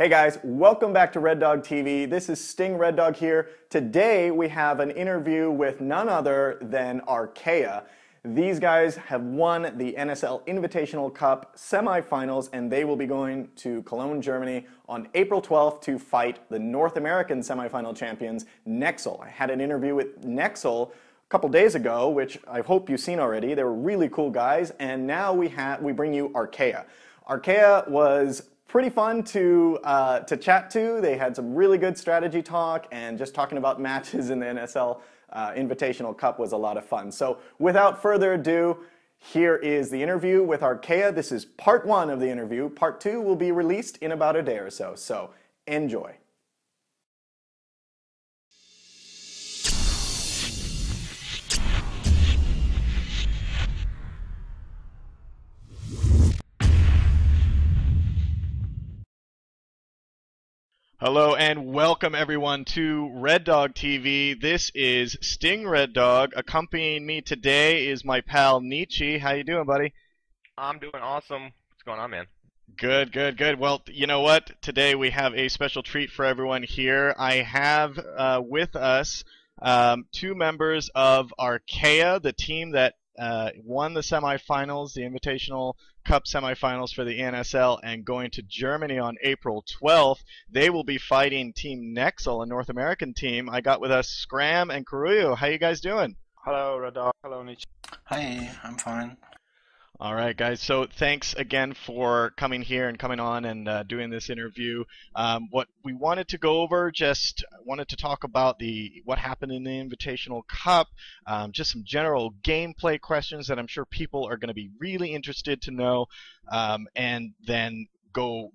Hey guys, welcome back to REDDOG.TV. This is Sting Red Dog here. Today we have an interview with none other than Archaea. These guys have won the NSL Invitational Cup semifinals, and they will be going to Cologne, Germany on April 12th to fight the North American semifinal champions, NSL. I had an interview with NSL a couple days ago, which I hope you've seen already. They were really cool guys, and now we bring you Archaea. Archaea was pretty fun to chat to. They had some really good strategy talk, and just talking about matches in the NSL Invitational Cup was a lot of fun. So without further ado, here is the interview with Archaea. This is part one of the interview. Part two will be released in about a day or so. So enjoy. Hello and welcome everyone to REDDOG.TV. This is Sting Red Dog. Accompanying me today is my pal Nietzsche. How you doing, buddy? I'm doing awesome. What's going on, man? Good, good, good. Well, you know what? Today we have a special treat for everyone here. I have with us two members of Archaea, the team that won the semifinals, the Invitational Cup semifinals for the NSL, and going to Germany on April 12th. They will be fighting Team NSL, a North American team. I got with us Scram and Carullo. How you guys doing? Hello, Radar. Hello, Nietzsche. Hi, I'm fine. All right, guys. So thanks again for coming here and coming on and doing this interview. What we wanted to go over, just wanted to talk about what happened in the Invitational Cup, just some general gameplay questions that I'm sure people are going to be really interested to know, and then go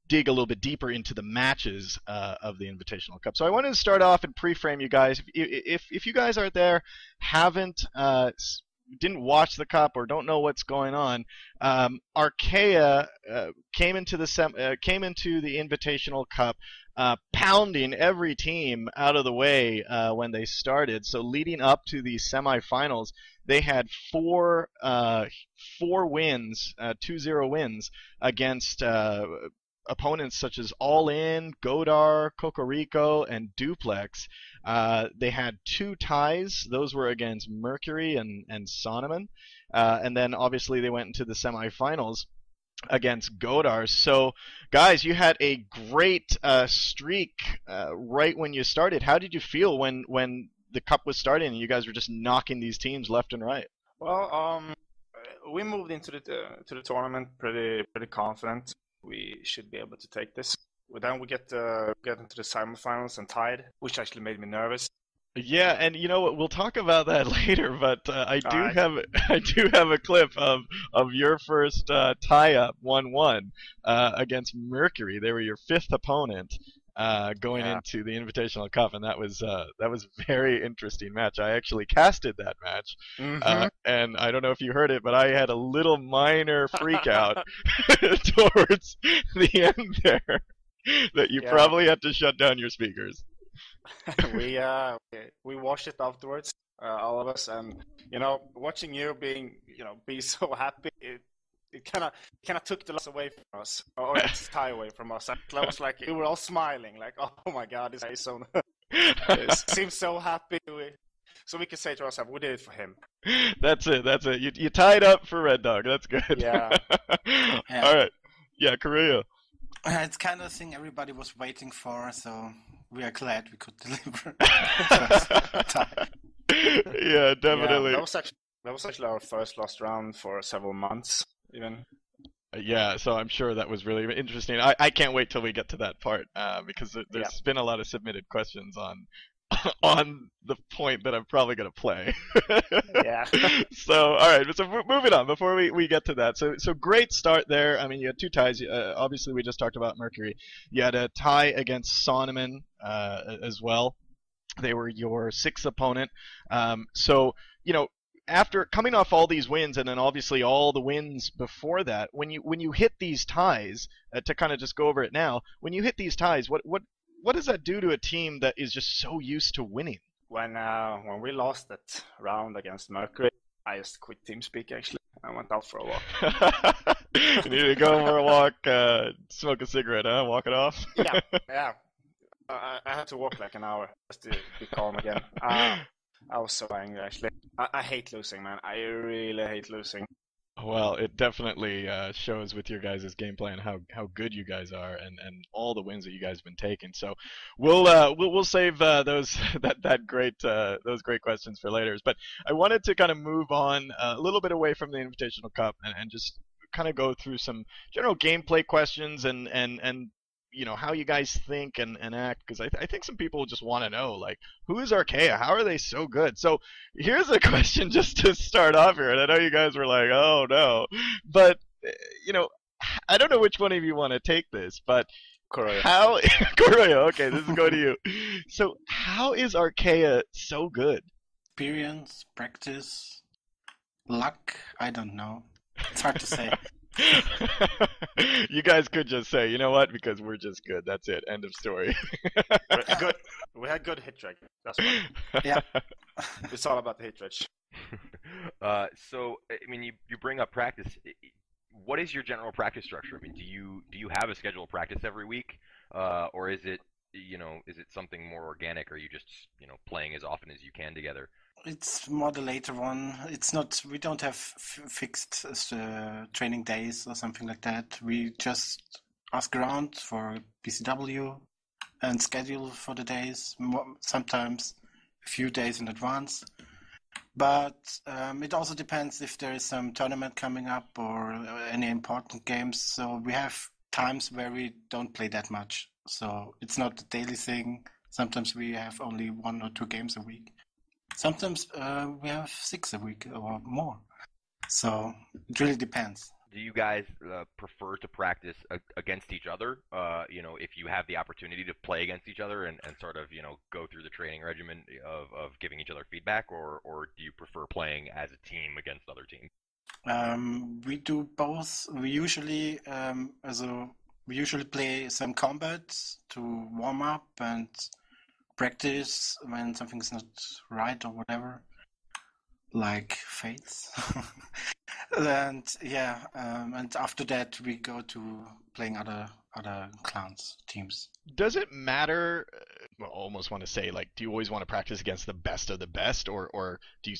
dig a little bit deeper into the matches of the Invitational Cup. So I wanted to start off and pre-frame you guys. If you guys out there haven't didn't watch the cup or don't know what's going on, Archaea came into the Invitational Cup pounding every team out of the way when they started. So leading up to the semifinals, they had four wins, 2-0 wins against opponents such as All In, Godar, Cocorico, and Duplex. They had two ties. Those were against Mercury and Sonneman. And then obviously they went into the semifinals against Godar. So guys, you had a great streak right when you started. How did you feel when the cup was starting and you guys were just knocking these teams left and right? Well, we moved into the tournament pretty confident. We should be able to take this. But then we get into the semifinals and tied, which actually made me nervous. Yeah, and you know what? We'll talk about that later. But I do have a clip of your first tie-up 1-1 against Mercury. They were your fifth opponent going into the Invitational Cup, and that was a very interesting match. I actually casted that match, and I don't know if you heard it, but I had a little minor freak out towards the end there that you probably had to shut down your speakers. we watched it afterwards, all of us, and watching you be so happy, it kind of took the loss away from us, or its tie away from us. It was like we were all smiling, like, oh my God, this guy is so seems so happy. So we could say to ourselves, we did it for him. That's it. You tied up for Red Dog. That's good. Yeah. All right. Yeah, Carullo. It's kind of a thing everybody was waiting for, so we are glad we could deliver. Yeah, definitely. Yeah, that was actually our first lost round for several months, even. Yeah, so I'm sure that was really interesting. I can't wait till we get to that part because there's been a lot of submitted questions on the point that I'm probably going to play. Yeah. So, all right. So moving on before we get to that. So great start there. I mean, you had two ties. Obviously, we just talked about Mercury. You had a tie against Sonneman as well. They were your sixth opponent. So, after coming off all these wins, and then obviously all the wins before that, when you hit these ties, to kind of just go over it now, when you hit these ties, what does that do to a team that is just so used to winning? When we lost that round against Mercury, I just quit TeamSpeak actually. I went out for a walk. You need to go for a walk, smoke a cigarette, huh? Walk it off. Yeah, yeah. I had to walk like an hour just to be calm again. I was so angry actually. I hate losing, man. I really hate losing. Well, it definitely shows with your guys' gameplay and how good you guys are, and all the wins that you guys have been taking. So we'll save those those great questions for later. But I wanted to kind of move on a little bit away from the Invitational Cup and just kind of go through some general gameplay questions and how you guys think and act, because I think some people just want to know, like, who is Archaea? How are they so good? So here's a question just to start off here, and I know you guys were like, oh no, but you know, I don't know which one of you want to take this, but Correct. how Koroyo, okay, this is going to you. So how is Archaea so good? Experience, practice, luck. I don't know. It's hard to say. You guys could just say, you know what, because we're just good. That's it. End of story. Good. We had good hit rate. That's why. Yeah. It's all about the hit rate. So I mean, you bring up practice. What is your general practice structure? I mean, do you have a schedule of practice every week, or is it something more organic? Or are you just playing as often as you can together? It's more the later one. It's not. We don't have fixed training days or something like that. We just ask around for BCW and schedule for the days. Sometimes a few days in advance. But it also depends if there is some tournament coming up or any important games. So we have times where we don't play that much. So it's not a daily thing. Sometimes we have only 1 or 2 games a week. Sometimes we have 6 a week or more. So it really depends. Do you guys prefer to practice against each other? If you have the opportunity to play against each other and sort of go through the training regimen of giving each other feedback, or do you prefer playing as a team against other teams? We do both. We usually play some combat to warm up and practice when something's not right or whatever, like fates. And yeah, and after that we go to playing other clans teams. Does it matter? Well, I almost want to say, like, do you always want to practice against the best of the best, or do you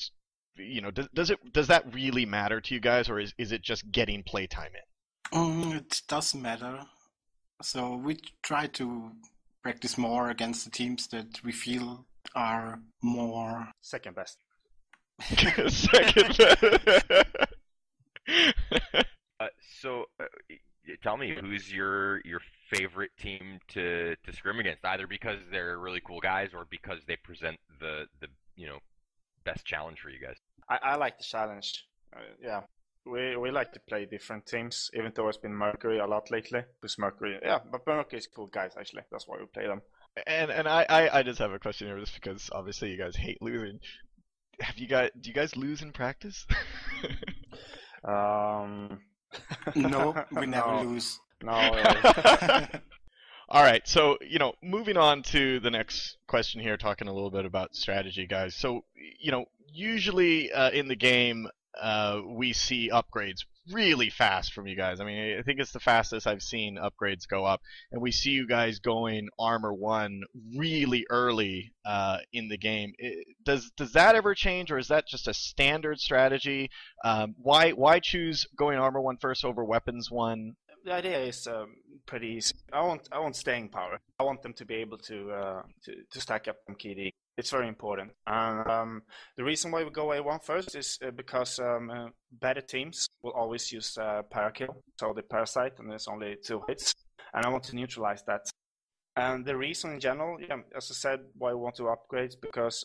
does that really matter to you guys, or is it just getting playtime in? It does matter. So we try to practice more against the teams that we feel are more Second best. Second best. So tell me, who's your favorite team to scrim against? Either because they're really cool guys, or because they present the best challenge for you guys. I like the challenge. Yeah. We like to play different teams, even though it's been Mercury a lot lately. Because Mercury, yeah, but Mercury is cool guys actually. That's why we play them. And I just have a question here, just because obviously you guys hate losing. Do you guys lose in practice? No, we never No. lose. No. All right, so moving on to the next question here, talking a little bit about strategy, guys. So usually in the game we see upgrades really fast from you guys. I mean, I think it's the fastest I've seen upgrades go up, and we see you guys going armor 1 really early in the game. Does that ever change, or is that just a standard strategy? Why choose going armor 1 first over weapons 1? The idea is pretty easy. I want staying power. I want them to be able to stack up some KD. It's very important. And the reason why we go A1 first is because better teams will always use Parakill, so the Parasite, and there's only 2 hits. And I want to neutralize that. And the reason in general, yeah, as I said, why we want to upgrade is because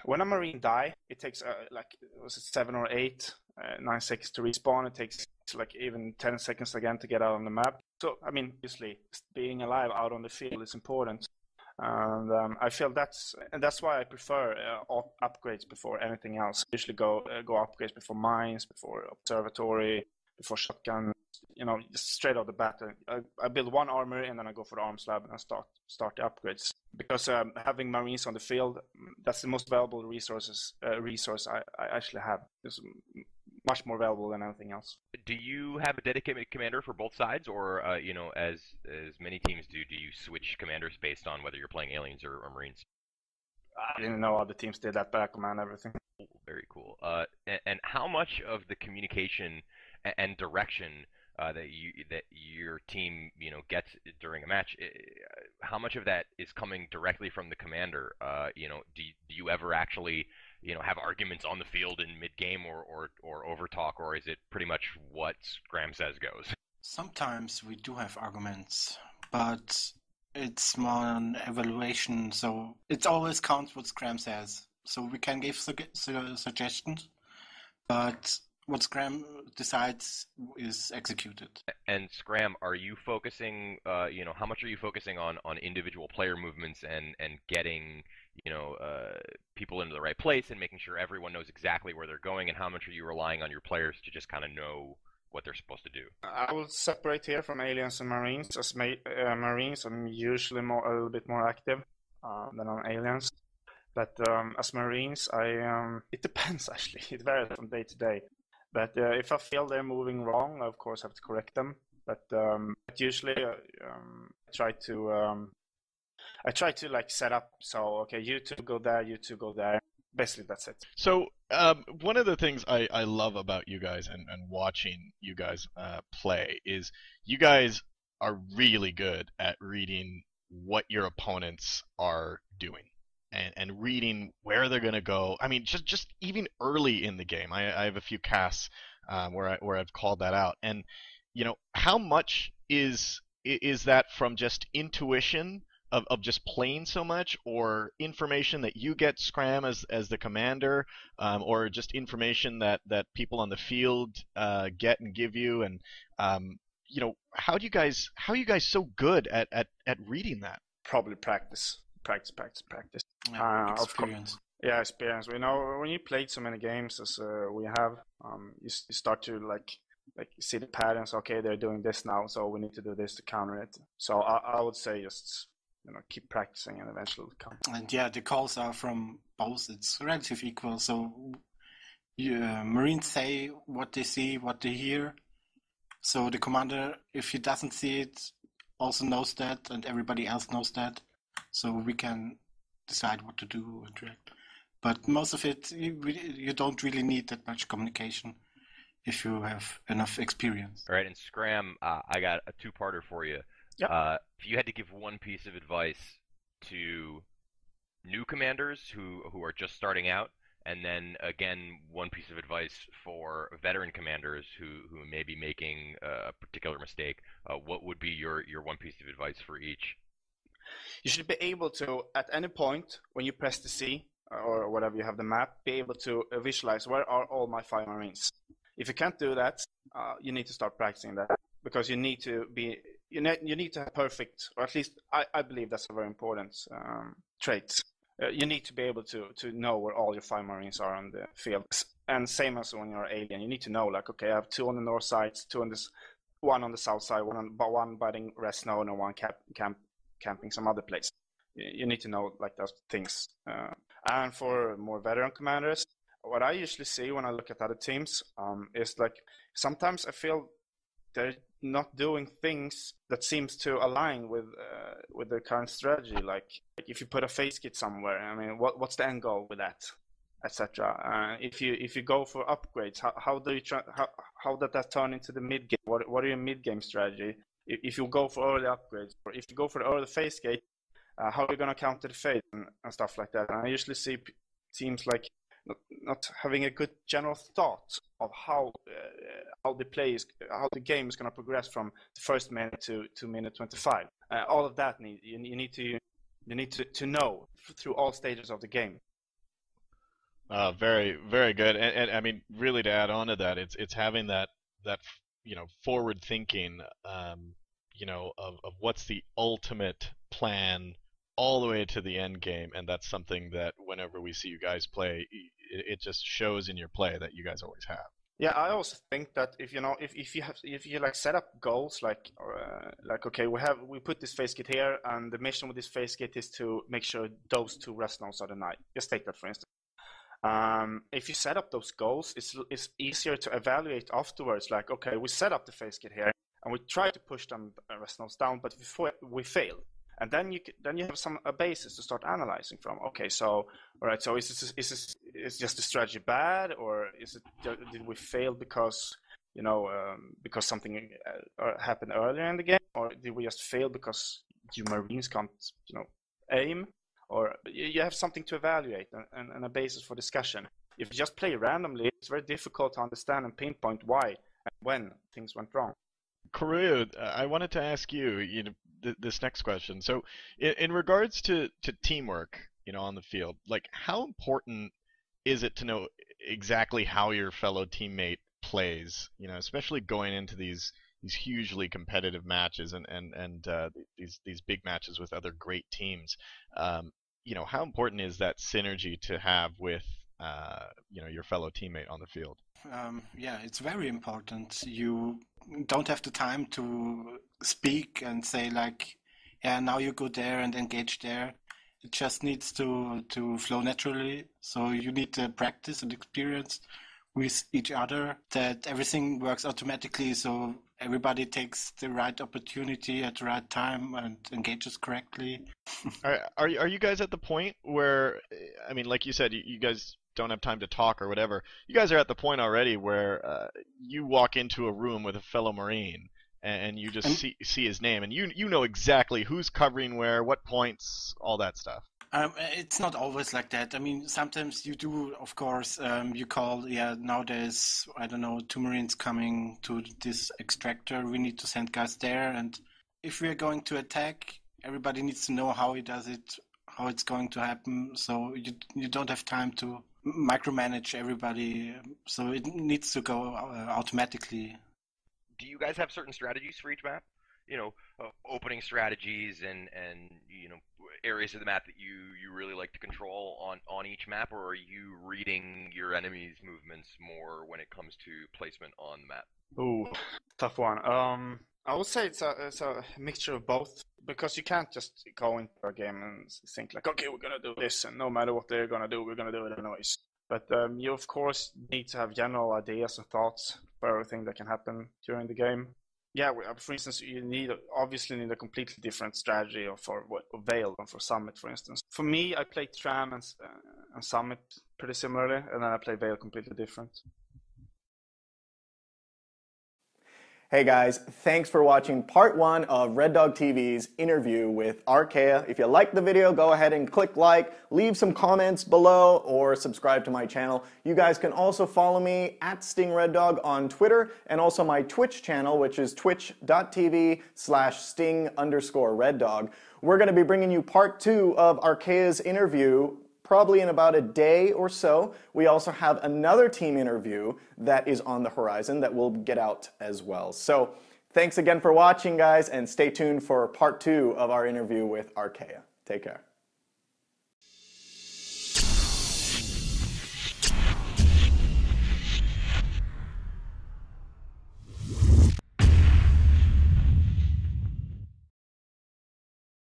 when a Marine die, it takes 7 or 8, 9 seconds to respawn. It takes like even 10 seconds again to get out on the map. So, I mean, obviously, being alive out on the field is important. And I feel that's why I prefer upgrades before anything else. I usually go upgrades before mines, before observatory, before shotgun. Just straight out the bat. I build 1 armor and then I go for the arm slab and I start the upgrades. Because having marines on the field, that's the most valuable resource I actually have. Because much more valuable than anything else. Do you have a dedicated commander for both sides, or as many teams do you switch commanders based on whether you're playing aliens or Marines? I didn't know other teams did that, but I command everything. Cool, very cool. And how much of the communication and direction that your team gets during a match, how much of that is coming directly from the commander? Do you ever actually have arguments on the field in mid game or over talk, or is it pretty much what Graham says goes? Sometimes we do have arguments, but it's more an evaluation, so it always counts what Scram says. So we can give suggestions, but what Scram decides is executed. And Scram, are you focusing, how much are you focusing on individual player movements and getting, people into the right place and making sure everyone knows exactly where they're going, and how much are you relying on your players to just kind of know what they're supposed to do? I will separate here from aliens and marines. As marines, I'm usually a little bit more active than on aliens. But as marines, it depends actually. It varies from day to day. But if I feel they're moving wrong, I of course have to correct them. But usually I try to like set up. So okay, you two go there, you two go there. Basically, that's it. So one of the things I love about you guys and watching you guys play is you guys are really good at reading what your opponents are doing and reading where they're going to go. I mean, just even early in the game, I have a few casts where I've called that out. And how much is that from just intuition of just playing so much, or information that you get, Scram, as the commander, or just information that people on the field get and give you, and how are you guys so good at reading that? Probably practice. Yeah, experience. Yeah, experience. We know when you played so many games as we have, you start to like see the patterns. Okay, they're doing this now, so we need to do this to counter it. So I would say just keep practicing, and eventually it'll come. And yeah, the calls are from both. It's relatively equal. So Marines say what they see, what they hear. So the commander, if he doesn't see it, also knows that, and everybody else knows that. So we can decide what to do and react. But most of it, you don't really need that much communication if you have enough experience. All right, and Scram, I got a two-parter for you. Yep. If you had to give one piece of advice to new commanders who are just starting out, and then again one piece of advice for veteran commanders who may be making a particular mistake, what would be your one piece of advice for each? You should be able to, at any point when you press the C or whatever you have the map, be able to visualize where are all my 5 Marines. If you can't do that, you need to start practicing that, because you need to be. You need to have perfect, or at least I believe that's a very important trait. You need to be able to know where all your 5 Marines are on the field. And same as when you're alien, you need to know, like, okay, I have 2 on the north side, 2 on this, 1 on the south side, one biting rest node, and 1 camping some other place. You need to know like those things. And for more veteran commanders, what I usually see when I look at other teams is like sometimes I feel they're not doing things that seems to align with their current strategy. Like if you put a face kit somewhere, I mean, what's the end goal with that, etc. If you go for upgrades, how does that turn into the mid game? What are your mid game strategy? If you go for early upgrades, or if you go for the early face gate, how are you going to counter the fade and stuff like that? And I usually see teams like not having a good general thought of how the game is going to progress from the first minute to minute 25. All of that you need to know through all stages of the game. Very, very good. And I mean, really to add on to that, it's having that forward thinking, of what's the ultimate plan all the way to the end game, and that's something that whenever we see you guys play, it just shows in your play that you guys always have. Yeah, I also think that if you like set up goals like okay, we put this phase kit here, and the mission with this phase kit is to make sure those 2 rest nodes are denied. Just take that for instance. If you set up those goals, it's easier to evaluate afterwards. Like, okay, we set up the phase kit here, and we try to push them resonance down, but we fail. And then you have a basis to start analyzing from. Okay, so all right, so is just the strategy bad, or did we fail because because something happened earlier in the game, or did we just fail because you Marines can't aim? Or you have something to evaluate and a basis for discussion. If you just play randomly, it's very difficult to understand and pinpoint why and when things went wrong. Karuya, I wanted to ask you, this next question. So, in regards to teamwork, on the field, like how important is it to know exactly how your fellow teammate plays? Especially going into these hugely competitive matches and these big matches with other great teams. How important is that synergy to have with your fellow teammate on the field? Yeah, it's very important. You don't have the time to speak and say like, yeah, now you go there and engage there. It just needs to flow naturally. So you need the practice and experience with each other, that everything works automatically, so everybody takes the right opportunity at the right time and engages correctly. Are you guys at the point where, I mean, like you said, you guys don't have time to talk or whatever. You guys are at the point already where you walk into a room with a fellow Marine and you just see his name, and you know exactly who's covering where, what points, all that stuff. It's not always like that. I mean, sometimes you do, of course, you call, yeah, now there's, I don't know, 2 Marines coming to this extractor. We need to send guys there. And if we're going to attack, everybody needs to know how he does it, how it's going to happen. So you don't have time to micromanage everybody. So it needs to go automatically. Do you guys have certain strategies for each map? Opening strategies and areas of the map that you really like to control on each map, or are you reading your enemy's movements more when it comes to placement on the map? Ooh, tough one. I would say it's a mixture of both, because you can't just go into a game and think like, okay, we're gonna do this, and no matter what they're gonna do, we're gonna do it anyways. But you of course need to have general ideas and thoughts for everything that can happen during the game. Yeah, for instance, you obviously need a completely different strategy for Veil than for Summit, for instance. For me, I play Tram and Summit pretty similarly, and then I play Veil completely different. Hey guys, thanks for watching part 1 of REDDOG.TV's interview with Archaea. If you liked the video, go ahead and click like, leave some comments below, or subscribe to my channel. You guys can also follow me at StingRedDog on Twitter, and also my Twitch channel, which is twitch.tv/sting_RedDog. We're going to be bringing you part 2 of Archaea's interview probably in about a day or so. We also have another team interview that is on the horizon that will get out as well. So thanks again for watching, guys, and stay tuned for part 2 of our interview with Archaea. Take care.